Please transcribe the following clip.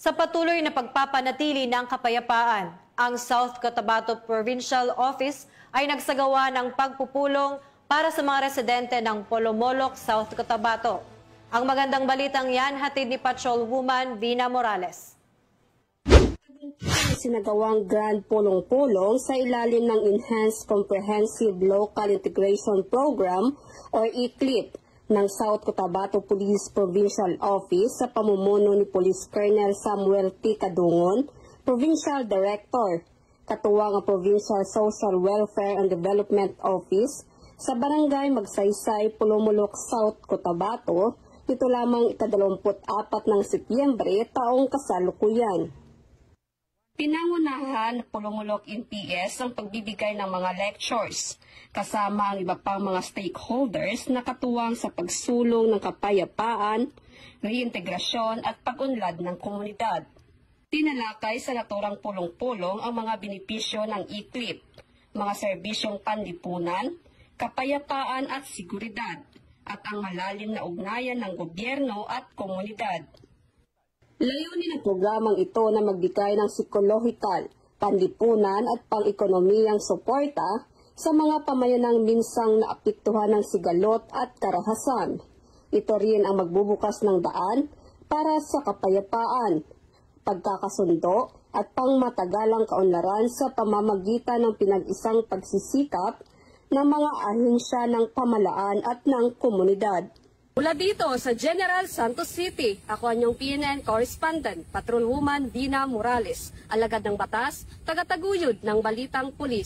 Sa patuloy na pagpapanatili ng kapayapaan, ang South Cotabato Provincial Office ay nagsagawa ng pagpupulong para sa mga residente ng Polomolok, South Cotabato. Ang magandang balitang yan hatid ni Patrolwoman Vina Morales. Sinagawang Grand Pulong-Pulong sa ilalim ng Enhanced Comprehensive Local Integration Program or ECLIP ng South Cotabato Police Provincial Office sa pamumuno ni Police Colonel Samuel T. Kadungon, Provincial Director, katuwang ang Provincial Social Welfare and Development Office sa Barangay Magsaysay, Polomolok, South Cotabato, dito lamang ika-24 ng Setyembre taong kasalukuyan. Pinangunahan ng Polomolok NPS ang pagbibigay ng mga lectures, kasama ang iba pang mga stakeholders na katuwang sa pagsulong ng kapayapaan, reintegrasyon at pag-unlad ng komunidad. Tinalakay sa naturang pulong-pulong ang mga benepisyo ng ECLIP, mga serbisyong panlipunan, kapayapaan at seguridad, at ang malalim na ugnayan ng gobyerno at komunidad. Layunin ng programang ito na magbigay ng psikolohikal, panlipunan at pang-ekonomiyang suporta sa mga pamayanang minsang naapektuhan ng sigalot at karahasan. Ito rin ang magbubukas ng daan para sa kapayapaan, pagkakasundo at pangmatagalang kaunlaran sa pamamagitan ng pinag-isang pagsisikap ng mga ahensya ng pamalaan at ng komunidad. Mula dito sa General Santos City, ako ang inyong PNN correspondent, Patrolwoman Vina Morales, alagad ng batas, tagataguyod ng Balitang Pulis.